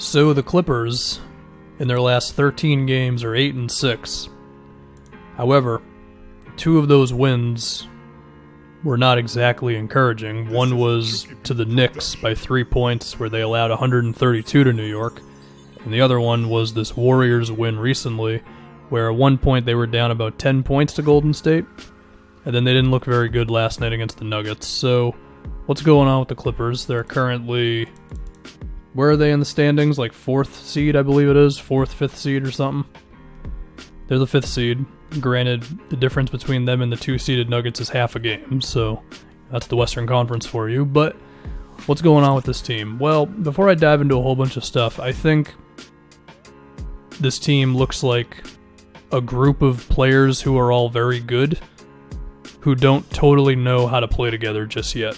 So the Clippers, in their last 13 games, are 8-6. However, 2 of those wins were not exactly encouraging. One was to the Knicks by 3 points, where they allowed 132 to New York. And the other one was this Warriors win recently, where at one point they were down about 10 points to Golden State. And then they didn't look very good last night against the Nuggets. So what's going on with the Clippers? They're currently... Where are they in the standings? Like 4th seed, I believe it is. 4th, 5th seed or something. They're the 5th seed. Granted, the difference between them and the 2-seeded Nuggets is half a game, so that's the Western Conference for you. But what's going on with this team? Well, before I dive into a whole bunch of stuff, I think this team looks like a group of players who are all very good, who don't totally know how to play together just yet.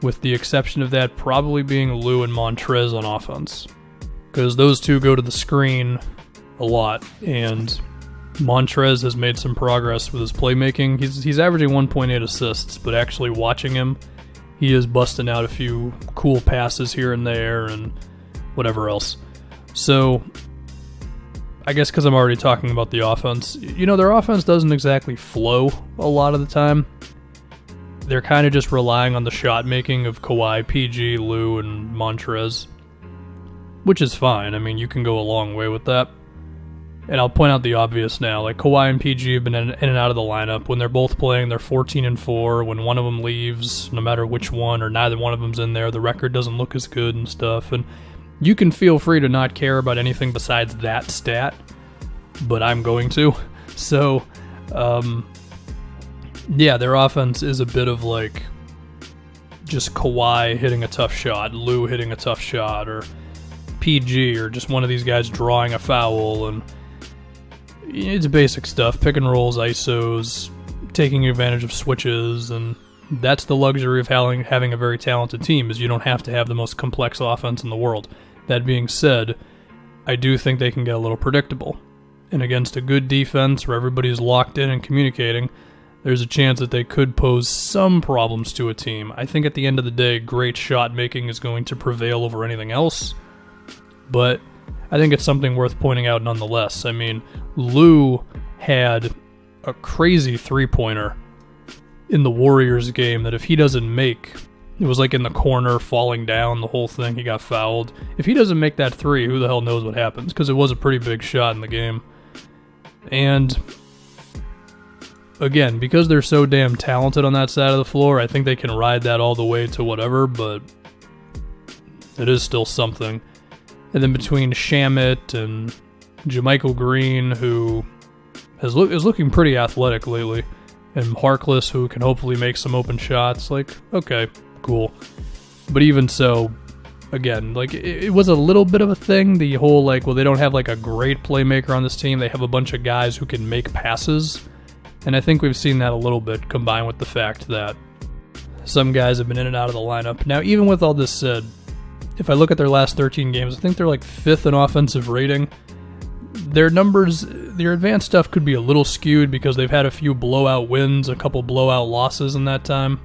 With the exception of that probably being Lou and Montrez on offense. Because those two go to the screen a lot, and Montrez has made some progress with his playmaking. He's averaging 1.8 assists, but actually watching him, he is busting out a few cool passes here and there and whatever else. So, I guess because I'm already talking about the offense, their offense doesn't exactly flow a lot of the time. They're kind of just relying on the shot making of Kawhi, PG, Lou, and Montrez, which is fine. I mean, you can go a long way with that. And I'll point out the obvious now. Like, Kawhi and PG have been in and out of the lineup. When they're both playing, they're 14-4. When one of them leaves, no matter which one or neither one of them's in there, the record doesn't look as good and stuff. And you can feel free to not care about anything besides that stat, but I'm going to. So, yeah, their offense is a bit of like just Kawhi hitting a tough shot, Lou hitting a tough shot, or PG, or just one of these guys drawing a foul, and it's basic stuff, pick and rolls, ISOs, taking advantage of switches, and that's the luxury of having a very talented team, is you don't have to have the most complex offense in the world. That being said, I do think they can get a little predictable, and against a good defense where everybody's locked in and communicating, there's a chance that they could pose some problems to a team. I think at the end of the day, great shot making is going to prevail over anything else, but I think it's something worth pointing out nonetheless. I mean, Lou had a crazy three-pointer in the Warriors game that if he doesn't make, it was like in the corner, falling down, the whole thing, he got fouled. If he doesn't make that three, who the hell knows what happens, because it was a pretty big shot in the game. And again, because they're so damn talented on that side of the floor, I think they can ride that all the way to whatever, but it is still something. And then between Shamet and JaMychal Green, who is looking pretty athletic lately, and Harkless, who can hopefully make some open shots, like, okay, cool. But even so, again, like, it was a little bit of a thing, the whole, like, well, they don't have, like, a great playmaker on this team, they have a bunch of guys who can make passes. And I think we've seen that a little bit, combined with the fact that some guys have been in and out of the lineup. Now, even with all this said, if I look at their last 13 games, I think they're like 5th in offensive rating. Their numbers, their advanced stuff could be a little skewed because they've had a few blowout wins, a couple blowout losses in that time.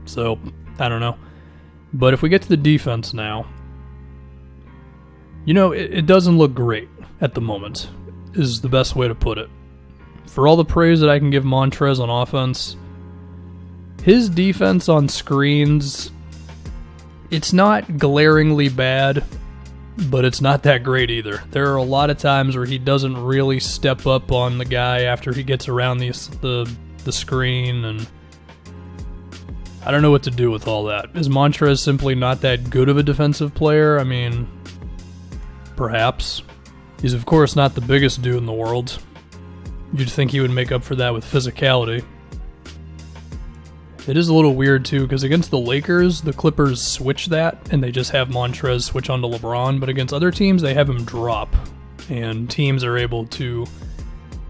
So, I don't know. But if we get to the defense now, it doesn't look great at the moment, is the best way to put it. For all the praise that I can give Montrez on offense, his defense on screens, it's not glaringly bad, but it's not that great either. There are a lot of times where he doesn't really step up on the guy after he gets around the screen, and I don't know what to do with all that. Is Montrez simply not that good of a defensive player? I mean, perhaps. He's of course not the biggest dude in the world. You'd think he would make up for that with physicality. It is a little weird too, because against the Lakers, the Clippers switch that, and they just have Montrez switch onto LeBron, but against other teams, they have him drop, and teams are able to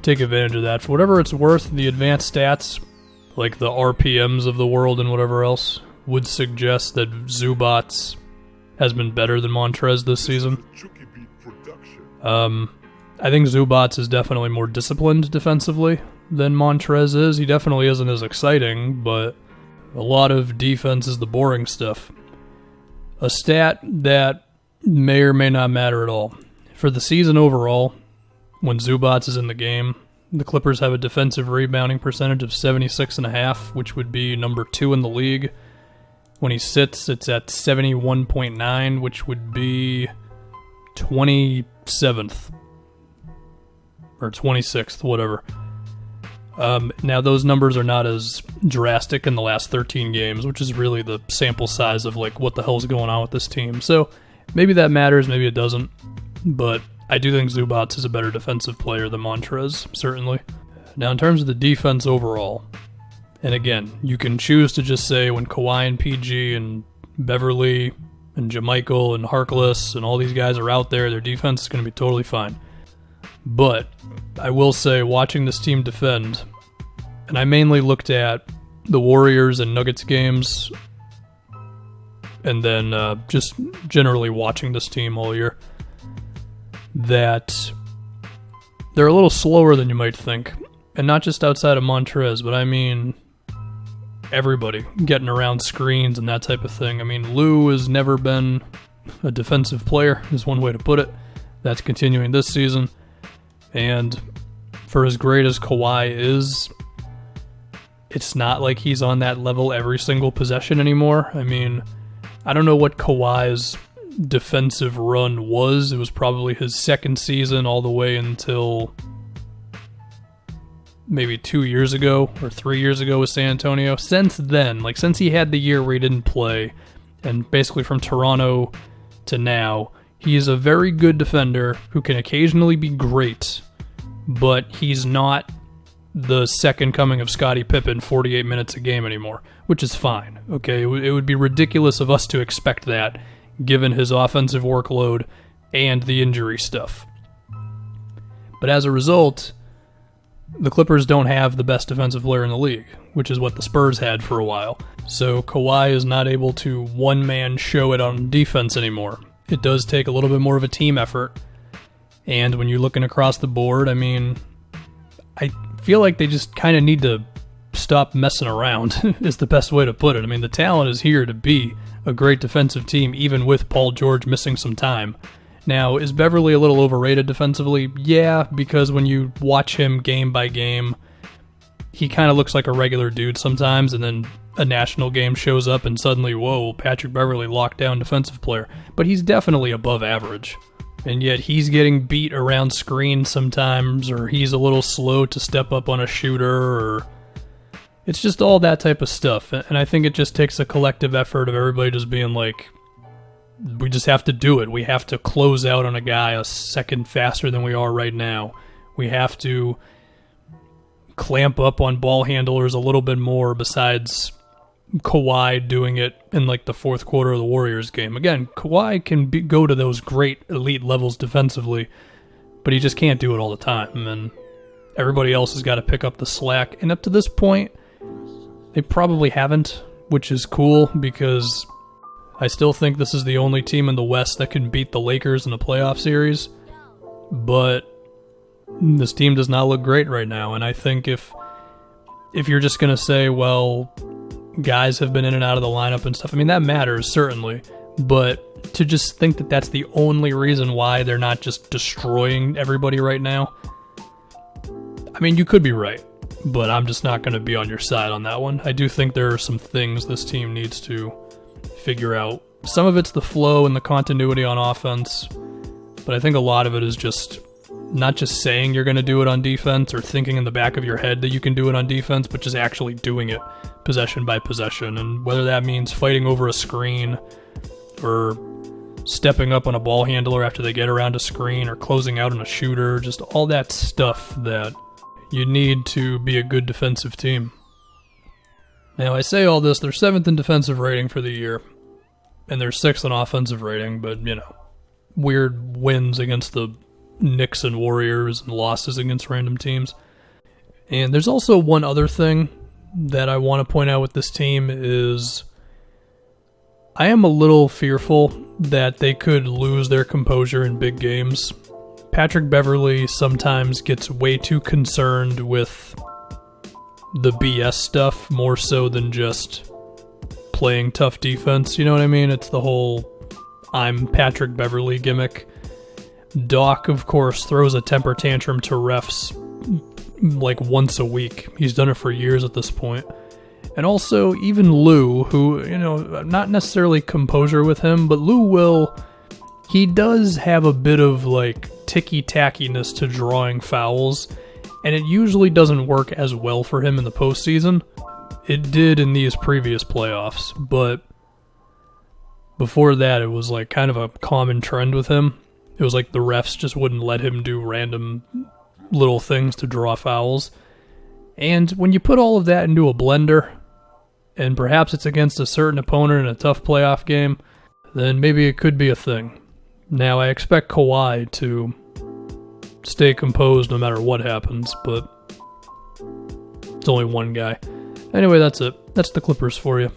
take advantage of that. For whatever it's worth, the advanced stats, like the RPMs of the world and whatever else, would suggest that Zubac has been better than Montrez this season. I think Zubac is definitely more disciplined defensively than Montrez is. He definitely isn't as exciting, but a lot of defense is the boring stuff. A stat that may or may not matter at all. For the season overall, when Zubats is in the game, the Clippers have a defensive rebounding percentage of 76.5, which would be number 2 in the league. When he sits, it's at 71.9, which would be 27th. Or 26th, whatever. Now, those numbers are not as drastic in the last 13 games, which is really the sample size of like what the hell's going on with this team. So maybe that matters, maybe it doesn't. But I do think Zubats is a better defensive player than Montrez, certainly. Now, in terms of the defense overall, and again, you can choose to just say when Kawhi and PG and Beverly and JaMychal and Harkless and all these guys are out there, their defense is going to be totally fine. But I will say, watching this team defend, and I mainly looked at the Warriors and Nuggets games, and then just generally watching this team all year, that they're a little slower than you might think. And not just outside of Montrez, but I mean everybody getting around screens and that type of thing. I mean, Lou has never been a defensive player, is one way to put it. That's continuing this season. And for as great as Kawhi is, it's not like he's on that level every single possession anymore. I mean, I don't know what Kawhi's defensive run was. It was probably his second season all the way until maybe 2 years ago or 3 years ago with San Antonio. Since then, like since he had the year where he didn't play, and basically from Toronto to now, he is a very good defender who can occasionally be great, but he's not the second coming of Scottie Pippen 48 minutes a game anymore, which is fine. Okay, it would be ridiculous of us to expect that given his offensive workload and the injury stuff. But as a result, the Clippers don't have the best defensive player in the league, which is what the Spurs had for a while. So Kawhi is not able to one-man show it on defense anymore. It does take a little bit more of a team effort. And when you're looking across the board, I mean, I feel like they just kind of need to stop messing around, is the best way to put it. I mean, the talent is here to be a great defensive team, even with Paul George missing some time. Now, is Beverly a little overrated defensively? Yeah, because when you watch him game by game, he kind of looks like a regular dude sometimes, and then a national game shows up and suddenly, whoa, Patrick Beverly locked down defensive player. But he's definitely above average. And yet he's getting beat around screens sometimes, or he's a little slow to step up on a shooter, or it's just all that type of stuff. And I think it just takes a collective effort of everybody just being like, we just have to do it. We have to close out on a guy a second faster than we are right now. We have to clamp up on ball handlers a little bit more besides Kawhi doing it in like the fourth quarter of the Warriors game. Again, Kawhi can go to those great elite levels defensively, but he just can't do it all the time, and everybody else has got to pick up the slack. And up to this point, they probably haven't, which is cool because I still think this is the only team in the West that can beat the Lakers in a playoff series, but this team does not look great right now. And I think if you're just going to say, well, guys have been in and out of the lineup and stuff, I mean, that matters, certainly. But to just think that that's the only reason why they're not just destroying everybody right now, I mean, you could be right, but I'm just not going to be on your side on that one. I do think there are some things this team needs to figure out. Some of it's the flow and the continuity on offense, but I think a lot of it is just not just saying you're going to do it on defense or thinking in the back of your head that you can do it on defense, but just actually doing it possession by possession. And whether that means fighting over a screen or stepping up on a ball handler after they get around a screen or closing out on a shooter, just all that stuff that you need to be a good defensive team. Now, I say all this, they're 7th in defensive rating for the year, and they're 6th in offensive rating, but, you know, weird wins against the Knicks and Warriors and losses against random teams. And there's also one other thing that I want to point out with this team is I am a little fearful that they could lose their composure in big games. Patrick Beverly sometimes gets way too concerned with the BS stuff more so than just playing tough defense. You know what I mean? It's the whole, I'm Patrick Beverley gimmick. Doc, of course, throws a temper tantrum to refs like once a week. He's done it for years at this point. And also, even Lou, who, not necessarily composure with him, but he does have a bit of like ticky-tackiness to drawing fouls, and it usually doesn't work as well for him in the postseason. It did in these previous playoffs, but before that it was like kind of a common trend with him. It was like the refs just wouldn't let him do random little things to draw fouls. And when you put all of that into a blender, and perhaps it's against a certain opponent in a tough playoff game, then maybe it could be a thing. Now, I expect Kawhi to stay composed no matter what happens, but it's only one guy. Anyway, that's it. That's the Clippers for you.